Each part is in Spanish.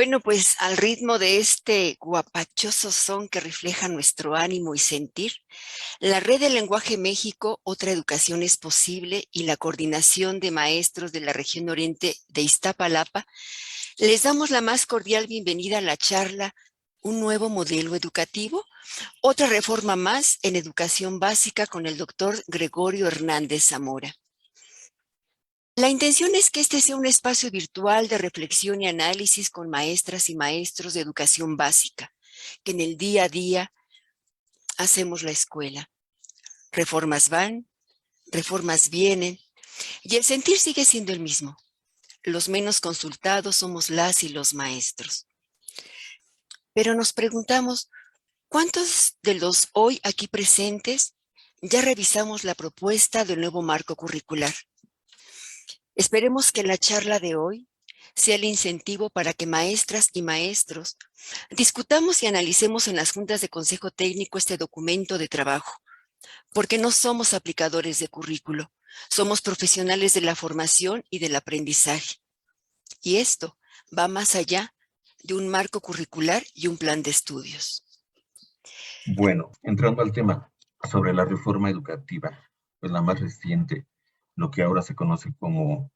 Bueno, pues al ritmo de este guapachoso son que refleja nuestro ánimo y sentir, la Red de Lenguaje México, Otra Educación es Posible y la Coordinación de Maestros de la Región Oriente de Iztapalapa, les damos la más cordial bienvenida a la charla Un nuevo modelo educativo, otra reforma más en educación básica con el doctor Gregorio Hernández Zamora. La intención es que este sea un espacio virtual de reflexión y análisis con maestras y maestros de educación básica, que en el día a día hacemos la escuela. Reformas van, reformas vienen, y el sentir sigue siendo el mismo. Los menos consultados somos las y los maestros. Pero nos preguntamos, ¿cuántos de los hoy aquí presentes ya revisamos la propuesta del nuevo marco curricular? Esperemos que la charla de hoy sea el incentivo para que maestras y maestros discutamos y analicemos en las juntas de consejo técnico este documento de trabajo, porque no somos aplicadores de currículo, somos profesionales de la formación y del aprendizaje. Y esto va más allá de un marco curricular y un plan de estudios. Bueno, entrando al tema sobre la reforma educativa, pues la más reciente, lo que ahora se conoce como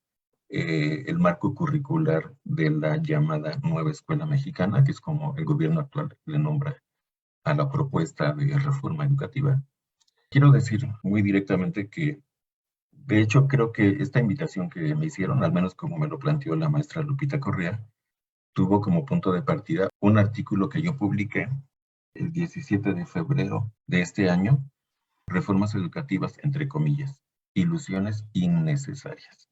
el marco curricular de la llamada Nueva Escuela Mexicana, que es como el gobierno actual le nombra a la propuesta de reforma educativa. Quiero decir muy directamente que, de hecho, creo que esta invitación que me hicieron, al menos como me lo planteó la maestra Lupita Correa, tuvo como punto de partida un artículo que yo publiqué el 17 de febrero de este año, Reformas educativas, entre comillas, ilusiones innecesarias.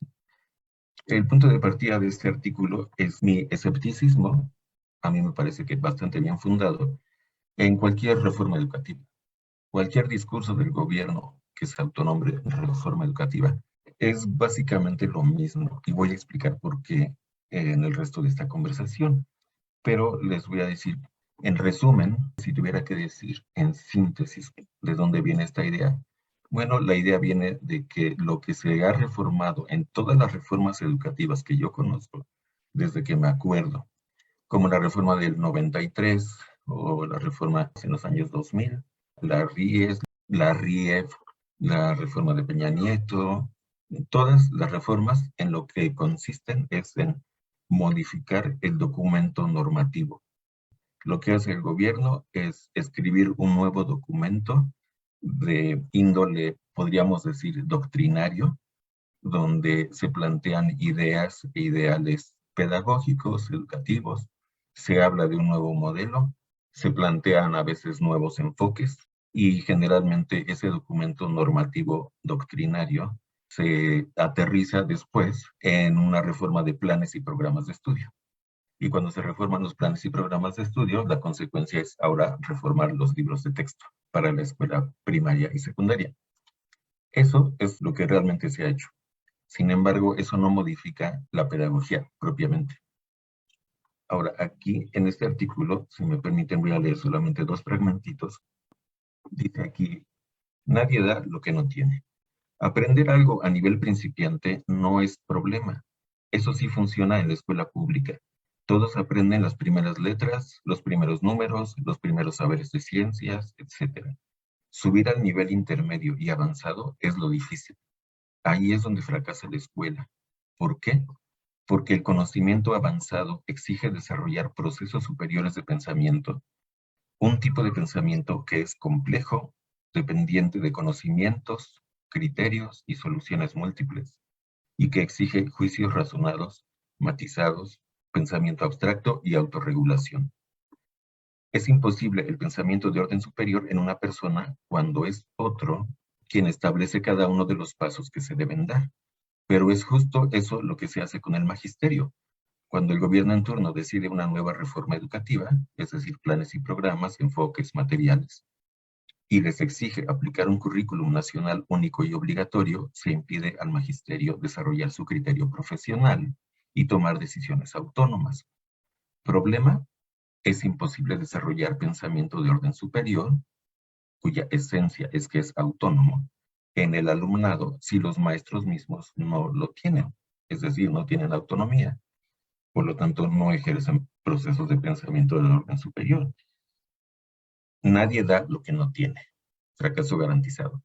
El punto de partida de este artículo es mi escepticismo, a mí me parece que bastante bien fundado, en cualquier reforma educativa. Cualquier discurso del gobierno que se autonombre reforma educativa es básicamente lo mismo, y voy a explicar por qué en el resto de esta conversación. Pero les voy a decir, en resumen, si tuviera que decir en síntesis de dónde viene esta idea, bueno, la idea viene de que lo que se ha reformado en todas las reformas educativas que yo conozco, desde que me acuerdo, como la reforma del 93 o la reforma en los años 2000, la RIES, la RIEF, la reforma de Peña Nieto, todas las reformas en lo que consisten es en modificar el documento normativo. Lo que hace el gobierno es escribir un nuevo documento de índole, podríamos decir, doctrinario, donde se plantean ideas e ideales pedagógicos, educativos, se habla de un nuevo modelo, se plantean a veces nuevos enfoques y generalmente ese documento normativo doctrinario se aterriza después en una reforma de planes y programas de estudio. Y cuando se reforman los planes y programas de estudio, la consecuencia es ahora reformar los libros de texto para la escuela primaria y secundaria. Eso es lo que realmente se ha hecho. Sin embargo, eso no modifica la pedagogía propiamente. Ahora, aquí en este artículo, si me permiten, voy a leer solamente dos fragmentitos. Dice aquí, nadie da lo que no tiene. Aprender algo a nivel principiante no es problema. Eso sí funciona en la escuela pública. Todos aprenden las primeras letras, los primeros números, los primeros saberes de ciencias, etc. Subir al nivel intermedio y avanzado es lo difícil. Ahí es donde fracasa la escuela. ¿Por qué? Porque el conocimiento avanzado exige desarrollar procesos superiores de pensamiento, un tipo de pensamiento que es complejo, dependiente de conocimientos, criterios y soluciones múltiples, y que exige juicios razonados, matizados, pensamiento abstracto y autorregulación. Es imposible el pensamiento de orden superior en una persona cuando es otro quien establece cada uno de los pasos que se deben dar. Pero es justo eso lo que se hace con el magisterio. Cuando el gobierno en turno decide una nueva reforma educativa, es decir, planes y programas, enfoques, materiales, y les exige aplicar un currículum nacional único y obligatorio, se impide al magisterio desarrollar su criterio profesional y tomar decisiones autónomas. Problema: es imposible desarrollar pensamiento de orden superior, cuya esencia es que es autónomo, en el alumnado si los maestros mismos no lo tienen, es decir, no tienen autonomía. por lo tanto no ejercen procesos de pensamiento del orden superior. Nadie da lo que no tiene. Fracaso garantizado.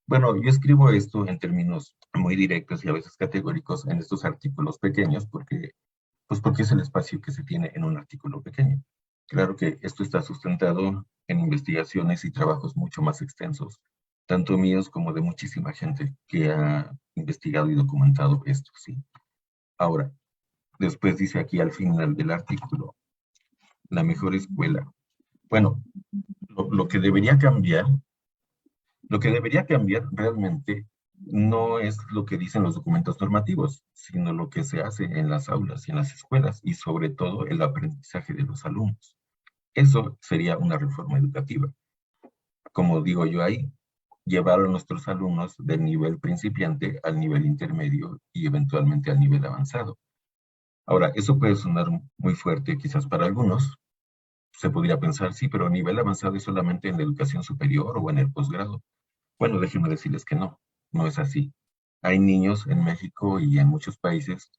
Bueno, yo escribo esto en términos muy directos y a veces categóricos en estos artículos pequeños porque es el espacio que se tiene en un artículo pequeño. Claro que esto está sustentado en investigaciones y trabajos mucho más extensos, tanto míos como de muchísima gente que ha investigado y documentado esto, sí. Ahora, después dice aquí al final del artículo, la mejor escuela. Bueno, lo que debería cambiar realmente no es lo que dicen los documentos normativos, sino lo que se hace en las aulas y en las escuelas, y sobre todo el aprendizaje de los alumnos. Eso sería una reforma educativa. Como digo yo ahí, llevar a nuestros alumnos del nivel principiante al nivel intermedio y eventualmente al nivel avanzado. Ahora, eso puede sonar muy fuerte quizás para algunos. Se podría pensar, sí, pero a nivel avanzado es solamente en la educación superior o en el posgrado. Bueno, déjenme decirles que no, no es así. Hay niños en México y en muchos países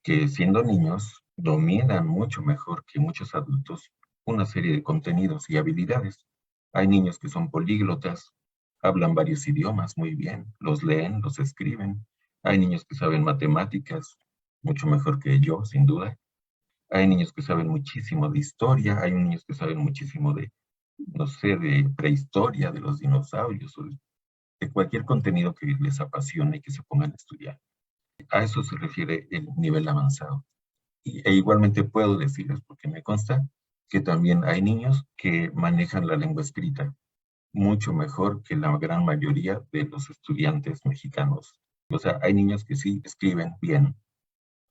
que siendo niños dominan mucho mejor que muchos adultos una serie de contenidos y habilidades. Hay niños que son políglotas, hablan varios idiomas muy bien, los leen, los escriben. Hay niños que saben matemáticas, mucho mejor que yo, sin duda. Hay niños que saben muchísimo de historia, hay niños que saben muchísimo de, no sé, de prehistoria, de los dinosaurios, o de cualquier contenido que les apasione y que se pongan a estudiar. A eso se refiere el nivel avanzado. E igualmente puedo decirles, porque me consta, que también hay niños que manejan la lengua escrita mucho mejor que la gran mayoría de los estudiantes mexicanos. O sea, hay niños que sí escriben bien,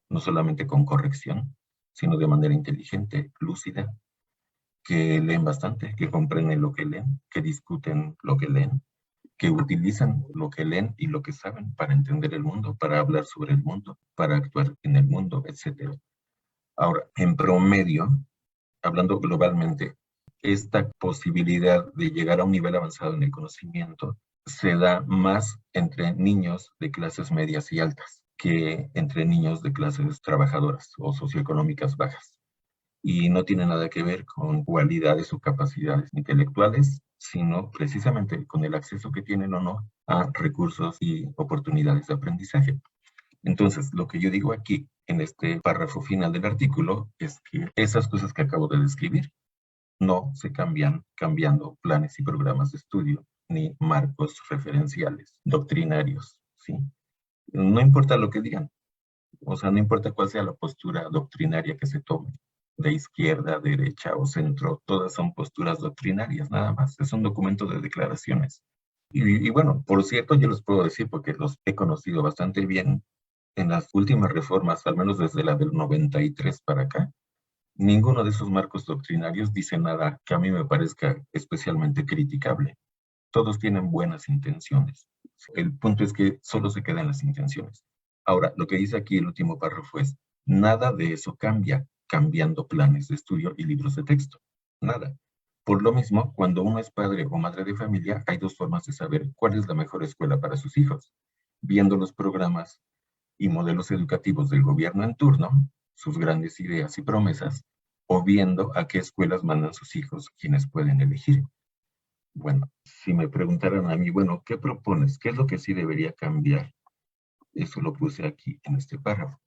no solamente con corrección, sino de manera inteligente, lúcida, que leen bastante, que comprenden lo que leen, que discuten lo que leen, que utilizan lo que leen y lo que saben para entender el mundo, para hablar sobre el mundo, para actuar en el mundo, etc. Ahora, en promedio, hablando globalmente, esta posibilidad de llegar a un nivel avanzado en el conocimiento se da más entre niños de clases medias y altas que entre niños de clases trabajadoras o socioeconómicas bajas. Y no tiene nada que ver con cualidades o capacidades intelectuales, sino precisamente con el acceso que tienen o no a recursos y oportunidades de aprendizaje. Entonces, lo que yo digo aquí en este párrafo final del artículo es que esas cosas que acabo de describir no se cambian cambiando planes y programas de estudio ni marcos referenciales, doctrinarios, ¿sí? No importa lo que digan, o sea, no importa cuál sea la postura doctrinaria que se tome, de izquierda, derecha o centro, todas son posturas doctrinarias, nada más. Es un documento de declaraciones. Y bueno, por cierto, yo les puedo decir, porque los he conocido bastante bien, en las últimas reformas, al menos desde la del 93 para acá, ninguno de esos marcos doctrinarios dice nada que a mí me parezca especialmente criticable. Todos tienen buenas intenciones. El punto es que solo se quedan las intenciones. Ahora, lo que dice aquí el último párrafo es, nada de eso cambia cambiando planes de estudio y libros de texto. Nada. Por lo mismo, cuando uno es padre o madre de familia, hay dos formas de saber cuál es la mejor escuela para sus hijos. Viendo los programas y modelos educativos del gobierno en turno, sus grandes ideas y promesas, o viendo a qué escuelas mandan sus hijos quienes pueden elegir. Bueno, si me preguntaran a mí, bueno, ¿qué propones? ¿Qué es lo que sí debería cambiar? Eso lo puse aquí en este párrafo.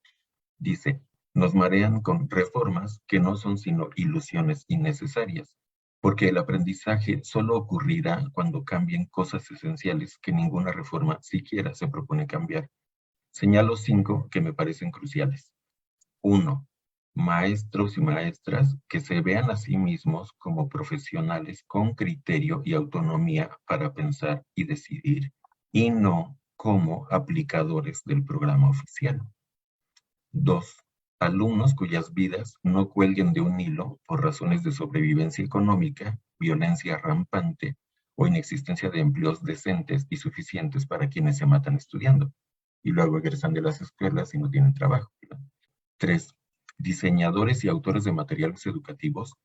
Dice, nos marean con reformas que no son sino ilusiones innecesarias, porque el aprendizaje solo ocurrirá cuando cambien cosas esenciales que ninguna reforma siquiera se propone cambiar. Señalo 5 que me parecen cruciales. 1. Maestros y maestras que se vean a sí mismos como profesionales con criterio y autonomía para pensar y decidir, y no como aplicadores del programa oficial. 2. Alumnos cuyas vidas no cuelguen de un hilo por razones de sobrevivencia económica, violencia rampante o inexistencia de empleos decentes y suficientes para quienes se matan estudiando y luego egresan de las escuelas y no tienen trabajo. 3. Diseñadores y autores de materiales educativos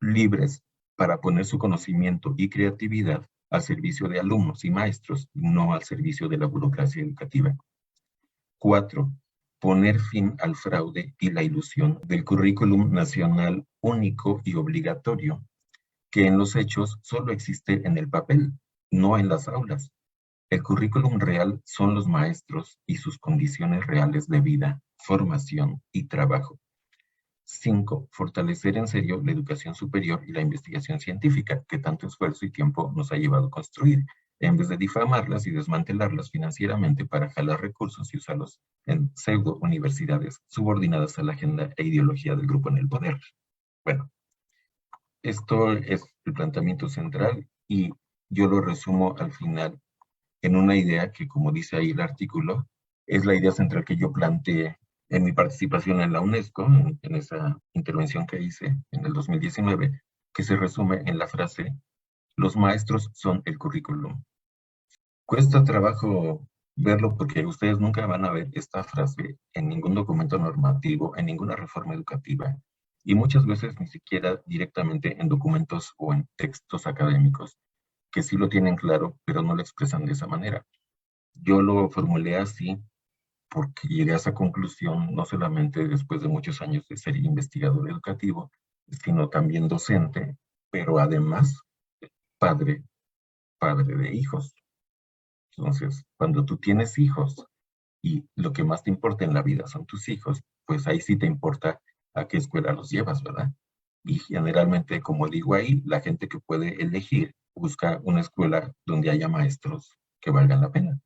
libres para poner su conocimiento y creatividad al servicio de alumnos y maestros, no al servicio de la burocracia educativa. 4. poner fin al fraude y la ilusión del currículum nacional único y obligatorio, que en los hechos solo existe en el papel, no en las aulas. El currículum real son los maestros y sus condiciones reales de vida, formación y trabajo. 5. Fortalecer en serio la educación superior y la investigación científica, que tanto esfuerzo y tiempo nos ha llevado a construir, en vez de difamarlas y desmantelarlas financieramente para jalar recursos y usarlos en pseudo universidades subordinadas a la agenda e ideología del grupo en el poder. Bueno, esto es el planteamiento central y yo lo resumo al final en una idea que, como dice ahí el artículo, es la idea central que yo planteé en mi participación en la UNESCO, en esa intervención que hice en el 2019, que se resume en la frase: los maestros son el currículum. Cuesta trabajo verlo porque ustedes nunca van a ver esta frase en ningún documento normativo, en ninguna reforma educativa, y muchas veces ni siquiera directamente en documentos o en textos académicos, que sí lo tienen claro, pero no lo expresan de esa manera. Yo lo formulé así porque llegué a esa conclusión no solamente después de muchos años de ser investigador educativo, sino también docente, pero además padre de hijos. Entonces, cuando tú tienes hijos y lo que más te importa en la vida son tus hijos, pues ahí sí te importa a qué escuela los llevas, ¿verdad? Y generalmente, como digo ahí, la gente que puede elegir busca una escuela donde haya maestros que valgan la pena,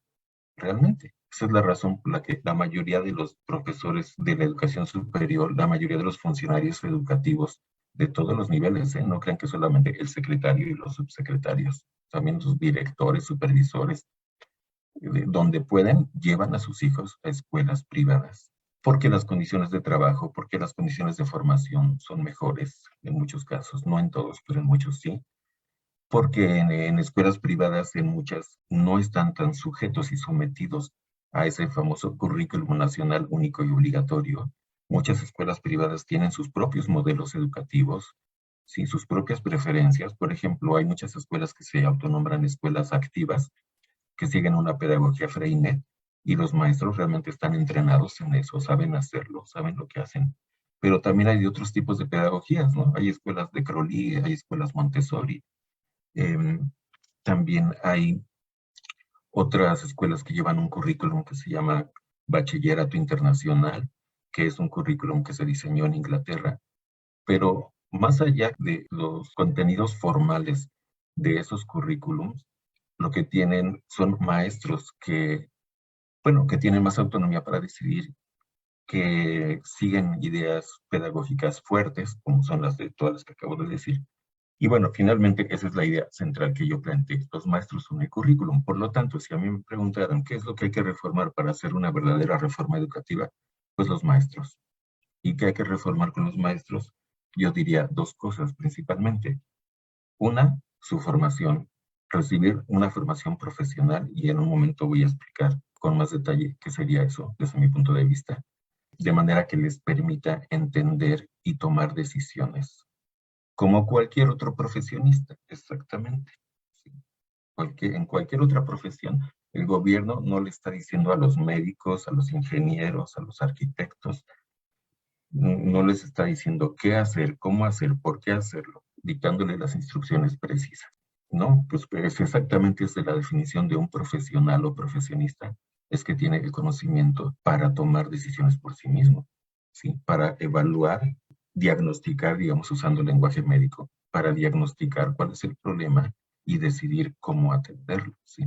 realmente. Esa es la razón por la que la mayoría de los profesores de la educación superior, la mayoría de los funcionarios educativos de todos los niveles, no crean que solamente el secretario y los subsecretarios, también los directores, supervisores, donde pueden, llevan a sus hijos a escuelas privadas, porque las condiciones de trabajo, porque las condiciones de formación son mejores en muchos casos, no en todos, pero en muchos sí, porque en escuelas privadas, en muchas, no están tan sujetos y sometidos a ese famoso currículum nacional único y obligatorio. Muchas escuelas privadas tienen sus propios modelos educativos, sí, sus propias preferencias. Por ejemplo, hay muchas escuelas que se autonombran escuelas activas, que siguen una pedagogía Freinet, y los maestros realmente están entrenados en eso, saben hacerlo, saben lo que hacen. Pero también hay otros tipos de pedagogías, ¿no? Hay escuelas de Crowley, hay escuelas Montessori. También hay otras escuelas que llevan un currículum que se llama Bachillerato Internacional, que es un currículum que se diseñó en Inglaterra. Pero más allá de los contenidos formales de esos currículums, lo que tienen son maestros que, bueno, que tienen más autonomía para decidir, que siguen ideas pedagógicas fuertes, como son las de todas las que acabo de decir. Y bueno, finalmente esa es la idea central que yo planteé. Los maestros son el currículum. Por lo tanto, si a mí me preguntaran qué es lo que hay que reformar para hacer una verdadera reforma educativa, pues los maestros. ¿Y qué hay que reformar con los maestros? Yo diría dos cosas principalmente. Una, su formación, recibir una formación profesional, y en un momento voy a explicar con más detalle qué sería eso desde mi punto de vista, de manera que les permita entender y tomar decisiones, como cualquier otro profesionista, exactamente. Sí. En cualquier otra profesión, el gobierno no le está diciendo a los médicos, a los ingenieros, a los arquitectos, no les está diciendo qué hacer, cómo hacer, por qué hacerlo, dictándole las instrucciones precisas. No, pues es exactamente esa la definición de un profesional o profesionista, es que tiene el conocimiento para tomar decisiones por sí mismo, ¿sí? Para evaluar, diagnosticar, digamos, usando el lenguaje médico, para diagnosticar cuál es el problema y decidir cómo atenderlo, ¿sí?